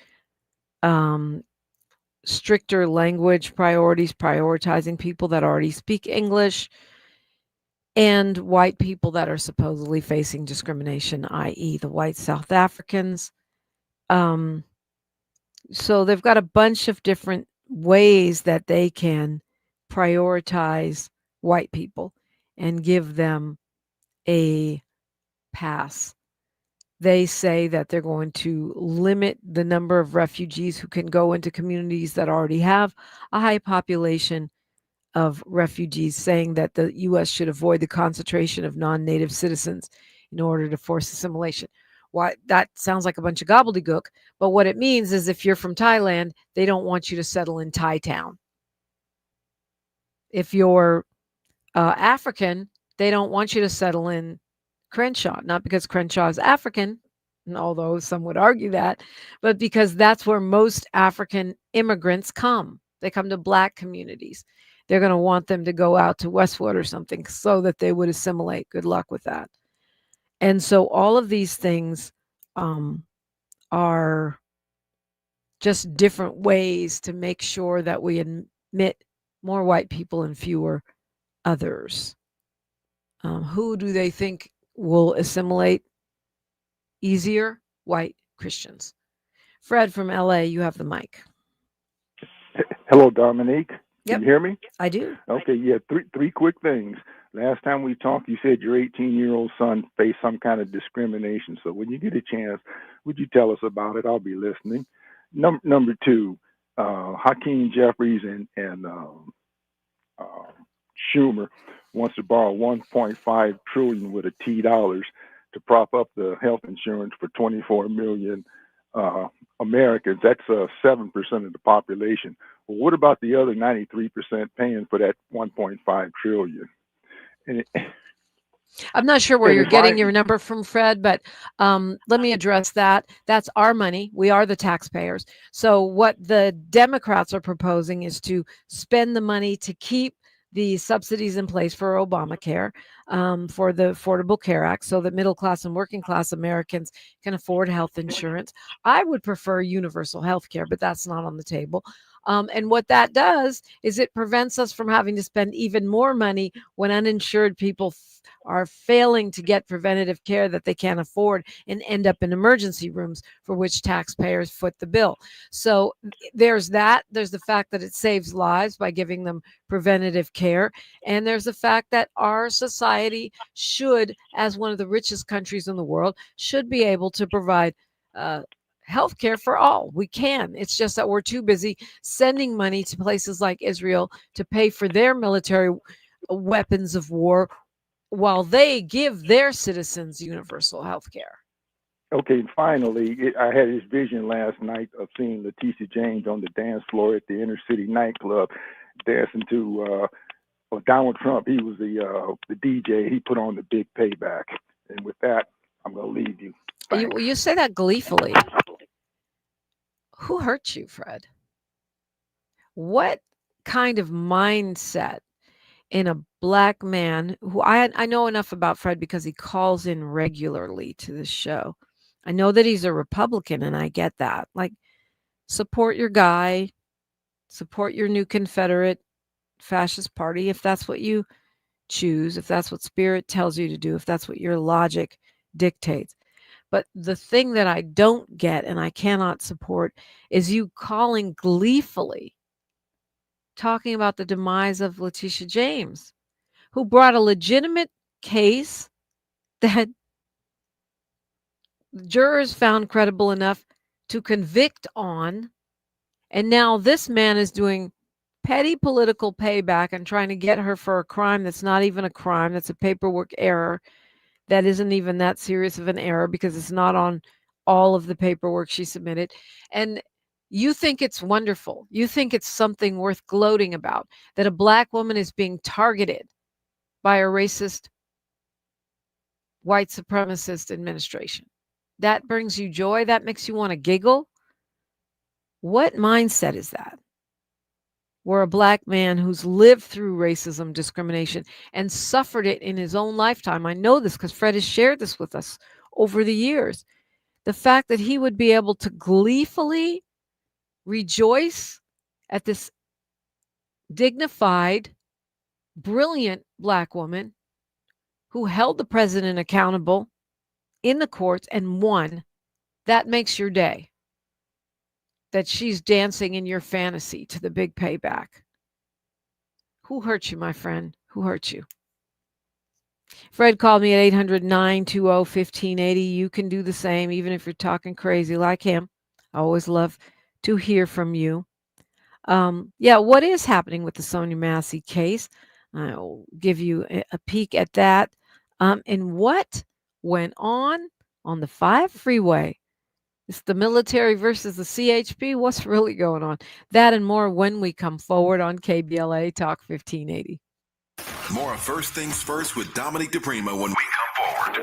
stricter language priorities, prioritizing people that already speak English. and white people that are supposedly facing discrimination, i.e. the white South Africans. So they've got a bunch of different ways that they can prioritize white people and give them a pass. They say that they're going to limit the number of refugees who can go into communities that already have a high population of refugees, saying that the U.S. should avoid the concentration of non-native citizens in order to force assimilation. Why, that sounds like a bunch of gobbledygook, but what it means is if you're from Thailand, they don't want you to settle in Thai town. If you're African, they don't want you to settle in Crenshaw, not because Crenshaw is African, although some would argue that, but because that's where most African immigrants come. They come to Black communities. They're going to want them to go out to Westwood or something so that they would assimilate. Good luck with that. And so all of these things are just different ways to make sure that we admit more white people and fewer others. Who do they think will assimilate easier? White Christians. Fred from LA, you have the mic. Hello, Dominique. Yep. Can you hear me? I do. Okay, yeah, three quick things. Last time we talked, you said your 18-year-old son faced some kind of discrimination. So when you get a chance, would you tell us about it? I'll be listening. Number two, Hakeem Jeffries and Schumer wants to borrow $1.5 trillion with a T dollars to prop up the health insurance for 24 million Americans. That's 7% of the population. Well, what about the other 93% paying for that 1.5 trillion? And I'm not sure where you're getting your number from, Fred, but let me address that. That's our money. We are the taxpayers. So what the Democrats are proposing is to spend the money to keep the subsidies in place for Obamacare, for the Affordable Care Act, so that middle class and working class Americans can afford health insurance. I would prefer universal health care, but that's not on the table. And what that does is it prevents us from having to spend even more money when uninsured people are failing to get preventative care that they can't afford and end up in emergency rooms for which taxpayers foot the bill. So there's that. There's the fact that it saves lives by giving them preventative care. And there's the fact that our society should, as one of the richest countries in the world, should be able to provide healthcare for all. We can. It's just that we're too busy sending money to places like Israel to pay for their military weapons of war while they give their citizens universal health care. okay, and finally, I had this vision last night of seeing Letitia James on the dance floor at the inner city nightclub dancing to Donald Trump. He was the DJ. He put on the big payback. And with that, I'm going to leave you. You say that gleefully. Who hurt you, Fred? What kind of mindset in a Black man who I know enough about Fred because he calls in regularly to the show. I know that he's a Republican, and I get that. Like, support your guy, support your new Confederate fascist party if that's what you choose, if that's what spirit tells you to do, if that's what your logic dictates. But the thing that I don't get and I cannot support is you calling gleefully, talking about the demise of Letitia James, who brought a legitimate case that jurors found credible enough to convict on. And now this man is doing petty political payback and trying to get her for a crime that's not even a crime. That's a paperwork error. That isn't even that serious of an error because it's not on all of the paperwork she submitted. And you think it's wonderful. You think it's something worth gloating about, that a Black woman is being targeted by a racist, white supremacist administration. That brings you joy. That makes you want to giggle. What mindset is that? Where a Black man who's lived through racism, discrimination, and suffered it in his own lifetime. I know this because Fred has shared this with us over the years. The fact that he would be able to gleefully rejoice at this dignified, brilliant Black woman who held the president accountable in the courts and won, that makes your day. That she's dancing in your fantasy to the big payback. Who hurt you, my friend? Who hurt you? Fred called me at 800-920-1580. You can do the same, even if you're talking crazy like him. I always love to hear from you. What is happening with the Sonia Massey case? I'll give you a peek at that. And what went on the 5 freeway? It's the military versus the CHP. What's really going on? That and more when we come forward on KBLA Talk 1580. More of First Things First with Dominique DePrima when we come forward.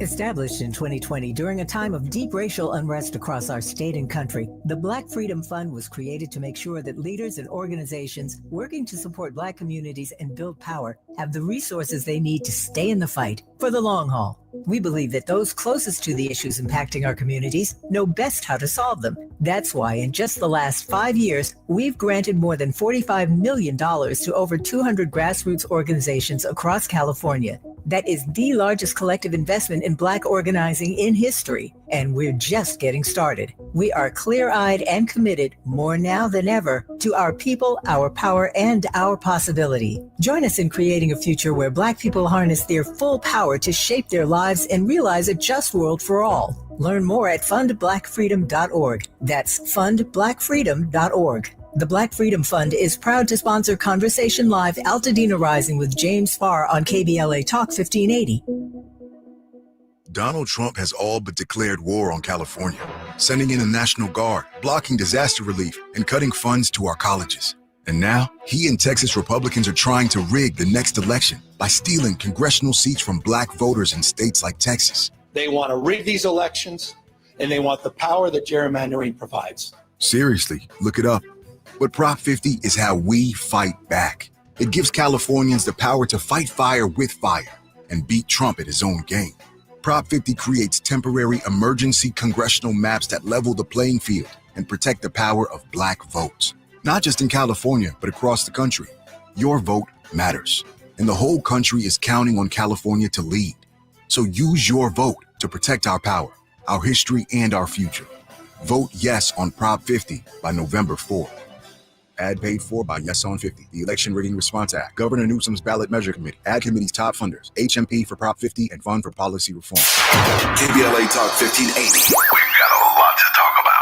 Established in 2020 during a time of deep racial unrest across our state and country, the Black Freedom Fund was created to make sure that leaders and organizations working to support Black communities and build power have the resources they need to stay in the fight for the long haul. We believe that those closest to the issues impacting our communities know best how to solve them. That's why in just the last 5 years, we've granted more than $45 million to over 200 grassroots organizations across California. That is the largest collective investment in Black organizing in history, and we're just getting started. We are clear-eyed and committed, more now than ever, to our people, our power, and our possibility. Join us in creating a future where Black people harness their full power to shape their lives and realize a just world for all. Learn more at fundblackfreedom.org. That's fundblackfreedom.org. The Black Freedom Fund is proud to sponsor Conversation Live Altadena Rising with James Farr on KBLA Talk 1580. Donald Trump has all but declared war on California, sending in the National Guard, blocking disaster relief, and cutting funds to our colleges. And now, he and Texas Republicans are trying to rig the next election by stealing congressional seats from Black voters in states like Texas. They want to rig these elections, and they want the power that gerrymandering provides. Seriously, look it up. But Prop 50 is how we fight back. It gives Californians the power to fight fire with fire and beat Trump at his own game. Prop 50 creates temporary emergency congressional maps that level the playing field and protect the power of Black votes. Not just in California, but across the country. Your vote matters, and the whole country is counting on California to lead. So use your vote to protect our power, our history, and our future. Vote yes on Prop 50 by November 4th. Ad paid for by Yes on 50, the Election Rigging Response Act, Governor Newsom's Ballot Measure Committee, Ad Committee's top funders, HMP for Prop 50, and Fund for Policy Reform. KBLA Talk 1580. We've got a lot to talk about.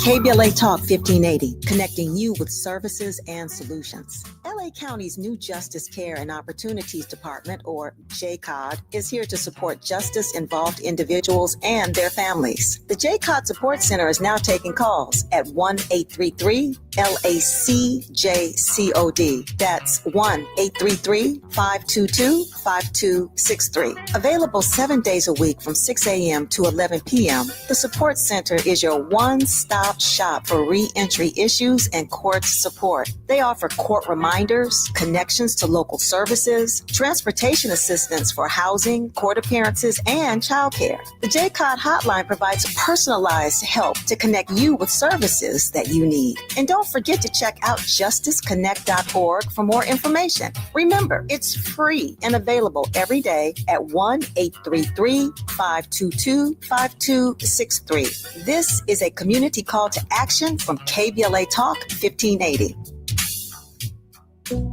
KBLA Talk 1580, connecting you with services and solutions. LA County's new Justice Care and Opportunities Department, or JCOD, is here to support justice-involved individuals and their families. The JCOD Support Center is now taking calls at 1-833-LACJCOD. That's 1-833-522-5263. Available 7 days a week from 6 a.m. to 11 p.m., the Support Center is your one-stop shop for re-entry issues and court support. They offer court reminders, connections to local services, transportation assistance for housing, court appearances, and childcare. The JCOD hotline provides personalized help to connect you with services that you need. And don't forget to check out justiceconnect.org for more information. Remember, it's free and available every day at 1-833-522-5263. This is a community call to action from KBLA Talk 1580.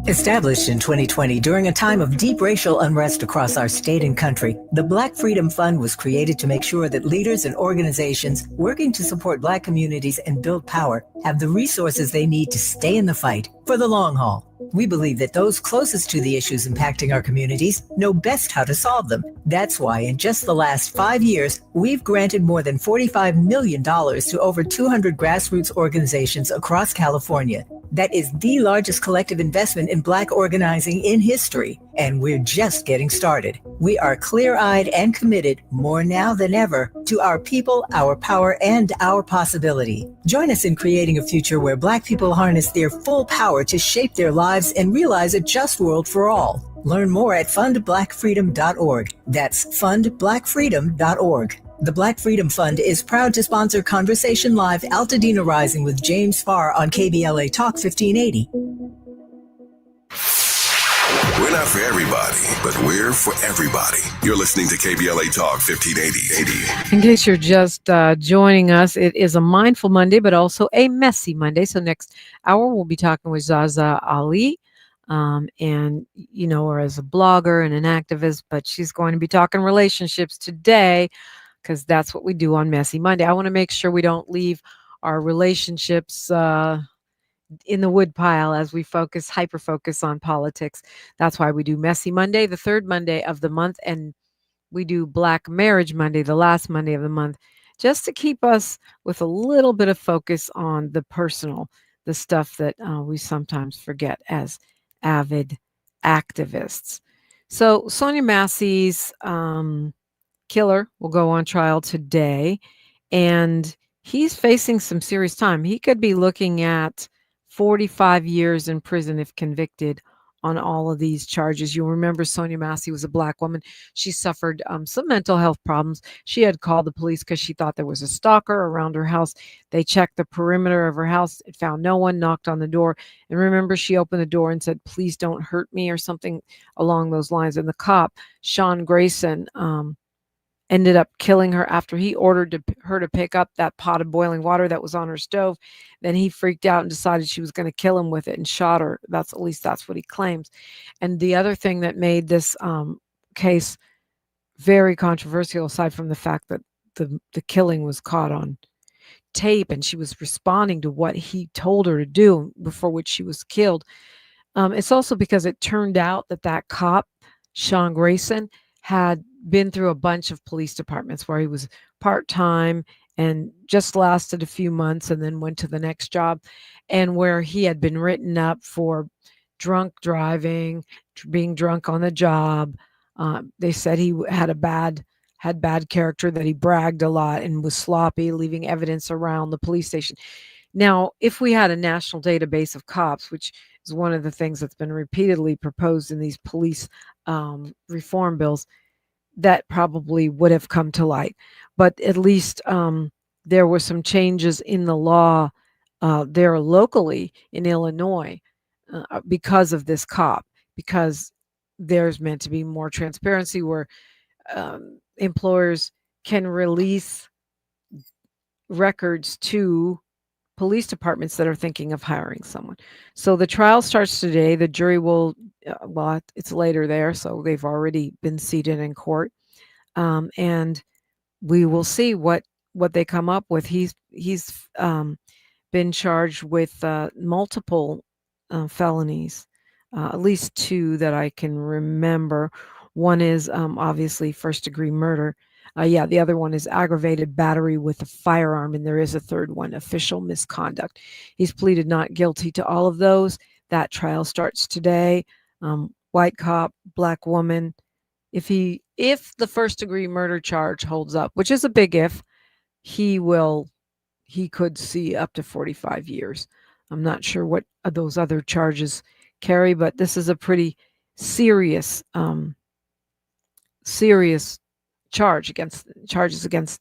Established in 2020 during a time of deep racial unrest across our state and country, the Black Freedom Fund was created to make sure that leaders and organizations working to support Black communities and build power have the resources they need to stay in the fight for the long haul. We believe that those closest to the issues impacting our communities know best how to solve them. That's why in just the last 5 years, we've granted more than $45 million to over 200 grassroots organizations across California. That is the largest collective investment in Black organizing in history, and we're just getting started. We are clear-eyed and committed, more now than ever, to our people, our power, and our possibility. Join us in creating a future where Black people harness their full power to shape their lives and realize a just world for all. Learn more at fundblackfreedom.org. That's fundblackfreedom.org. The Black Freedom Fund is proud to sponsor Conversation Live Altadena Rising with James Farr on KBLA Talk 1580. We're We're not for everybody, but we're for everybody. You're listening to KBLA Talk 1580. In case you're just joining us, it is a Mindful Monday, but also a messy Monday. So next hour, we'll be talking with Saharah Ali. And you know her as a blogger and an activist, but she's going to be talking relationships today because that's what we do on Messy Monday. I want to make sure we don't leave our relationships in the wood pile as we hyper focus on politics. That's why we do Messy Monday, the third Monday of the month, and we do Black Marriage Monday, the last Monday of the month, just to keep us with a little bit of focus on the personal, the stuff that we sometimes forget as avid activists. So Sonia Massey's killer will go on trial today, and he's facing some serious time. He could be looking at 45 years in prison if convicted on all of these charges. You'll remember Sonia Massey was a Black woman. She suffered some mental health problems. She had called the police because she thought there was a stalker around her house. They checked the perimeter of her house. It found no one, knocked on the door. And remember, she opened the door and said, "Please don't hurt me," or something along those lines. And the cop, Sean Grayson, ended up killing her after he ordered her to pick up that pot of boiling water that was on her stove. Then he freaked out and decided she was going to kill him with it and shot her. At least that's what he claims. And the other thing that made this case very controversial, aside from the fact that the killing was caught on tape and she was responding to what he told her to do, before which she was killed, it's also because it turned out that cop, Sean Grayson, had been through a bunch of police departments where he was part-time and just lasted a few months and then went to the next job, and where he had been written up for drunk driving, being drunk on the job. They said he had bad character, that he bragged a lot and was sloppy, leaving evidence around the police station. Now, if we had a national database of cops, which is one of the things that's been repeatedly proposed in these police reform bills, that probably would have come to light. But at least there were some changes in the law there locally in Illinois because of this cop, because there's meant to be more transparency where employers can release records to police departments that are thinking of hiring someone. So the trial starts today. The jury will, it's later there, so they've already been seated in court, and we will see what they come up with. He's been charged with multiple felonies, at least two that I can remember. One is obviously first-degree murder. The other one is aggravated battery with a firearm, and there is a third one, official misconduct. He's pleaded not guilty to all of those. That trial starts today. White cop, Black woman. If the first-degree murder charge holds up, which is a big if, he could see up to 45 years. I'm not sure what those other charges carry, but this is a pretty serious charges against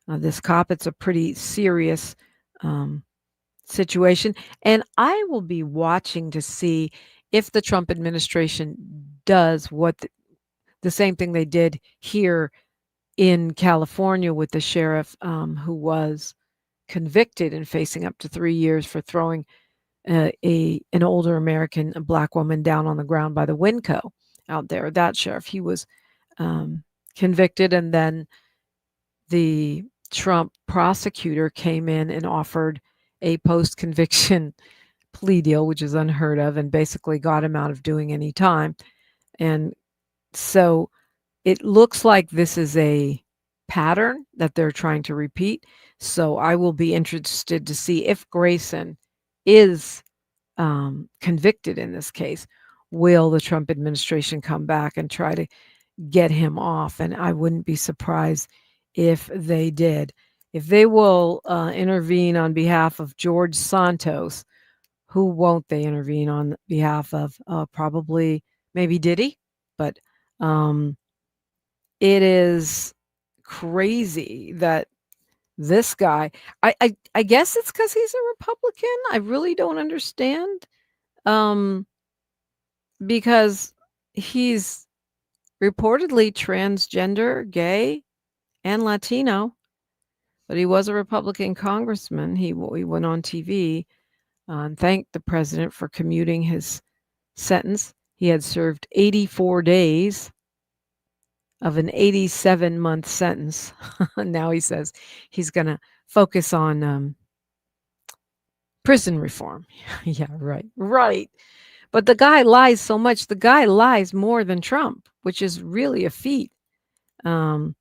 this cop. It's a pretty serious situation, and I will be watching to see if the Trump administration does what the same thing they did here in California with the sheriff who was convicted and facing up to 3 years for throwing an older American, a Black woman, down on the ground by the Winco out there. That sheriff, he was convicted, and then the Trump prosecutor came in and offered a post-conviction plea deal, which is unheard of, and basically got him out of doing any time. And so it looks like this is a pattern that they're trying to repeat. So I will be interested to see if Grayson is convicted in this case. Will the Trump administration come back and try to get him off? And I wouldn't be surprised if they did. If they will intervene on behalf of George Santos, who won't they intervene on behalf of? Probably maybe Diddy, but it is crazy that this guy, I guess it's because he's a Republican. I really don't understand. Because he's reportedly transgender, gay, and Latino, but he was a Republican congressman. He went on TV and thanked the president for commuting his sentence. He had served 84 days of an 87-month sentence. Now he says he's going to focus on prison reform. Yeah, right. But the guy lies so much. The guy lies more than Trump, which is really a feat. And,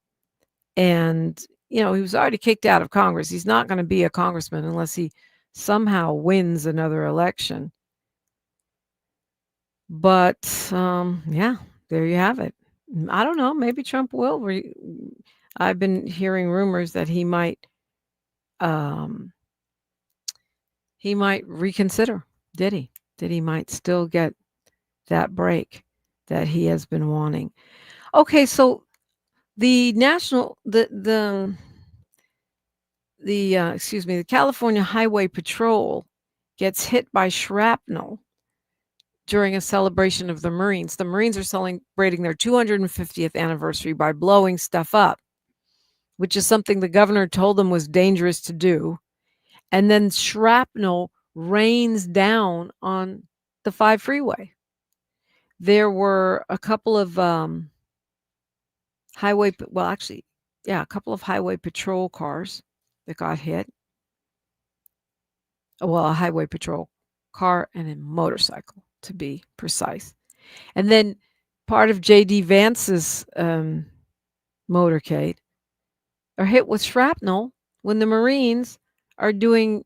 he was already kicked out of Congress. He's not going to be a congressman unless he somehow wins another election. But, there you have it. I don't know. Maybe Trump will. I've been hearing rumors that he might reconsider. Did he might still get that break that he has been wanting. Okay, so the California Highway Patrol gets hit by shrapnel during a celebration of the Marines. The Marines are celebrating their 250th anniversary by blowing stuff up, which is something the governor told them was dangerous to do. And then shrapnel rains down on the 5 freeway. There were a couple of a couple of highway patrol cars that got hit. Well, a highway patrol car and a motorcycle, to be precise. And then part of J.D. Vance's motorcade are hit with shrapnel when the Marines are doing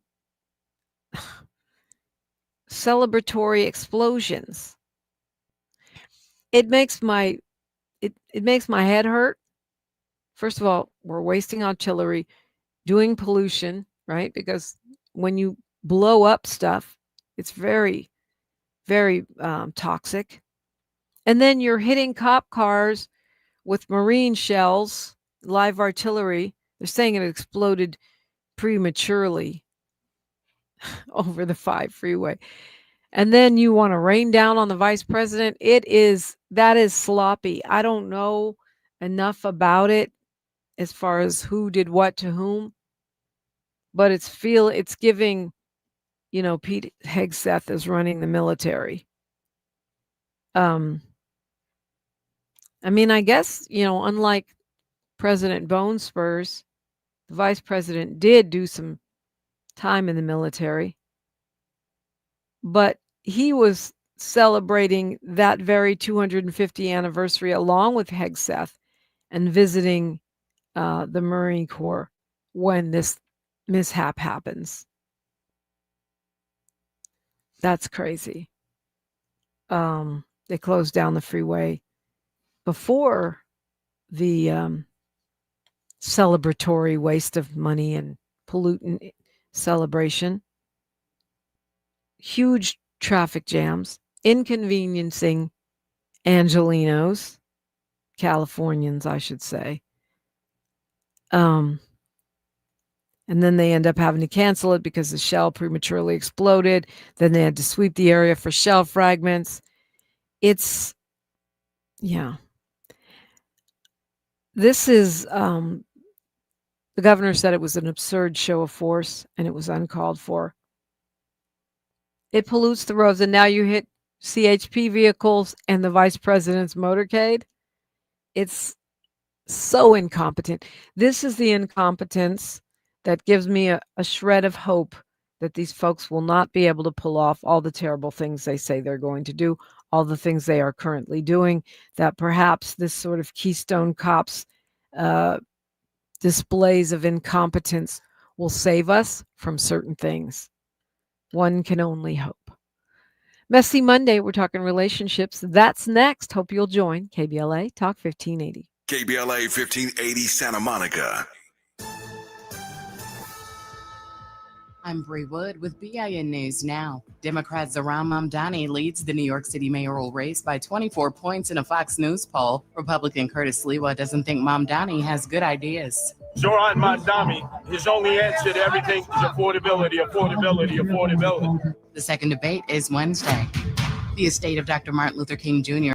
celebratory explosions. It makes my head hurt. First of all, we're wasting artillery, doing pollution, right? Because when you blow up stuff, it's very, very toxic. And then you're hitting cop cars with Marine shells, live artillery. They're saying it exploded prematurely over the 5 freeway. And then you want to rain down on the vice president. That is sloppy. I don't know enough about it as far as who did what to whom, but it's giving, Pete Hegseth is running the military. I guess, unlike President Bone Spurs, the vice president did do some time in the military, but he was celebrating that very 250th anniversary along with Hegseth and visiting the Marine Corps when this mishap happens. That's crazy. They closed down the freeway before the celebratory waste of money and pollutant celebration. Huge traffic jams, inconveniencing Angelenos, Californians, I should say. And then they end up having to cancel it because the shell prematurely exploded. Then they had to sweep the area for shell fragments. This is, the governor said it was an absurd show of force and it was uncalled for. It pollutes the roads, and now you hit CHP vehicles and the vice president's motorcade. It's so incompetent. This is the incompetence that gives me a shred of hope that these folks will not be able to pull off all the terrible things they say they're going to do, all the things they are currently doing, that perhaps this sort of Keystone Cops displays of incompetence will save us from certain things. One can only hope. Messy Monday, we're talking relationships. That's next. Hope you'll join KBLA Talk 1580. KBLA 1580 Santa Monica. I'm Bree Wood with BIN News Now. Democrat Zohran Mamdani leads the New York City mayoral race by 24 points in a Fox News poll. Republican Curtis Lewa doesn't think Mamdani has good ideas. Zohran Mamdani, his only answer to everything is affordability. The second debate is Wednesday. The estate of Dr. Martin Luther King Jr.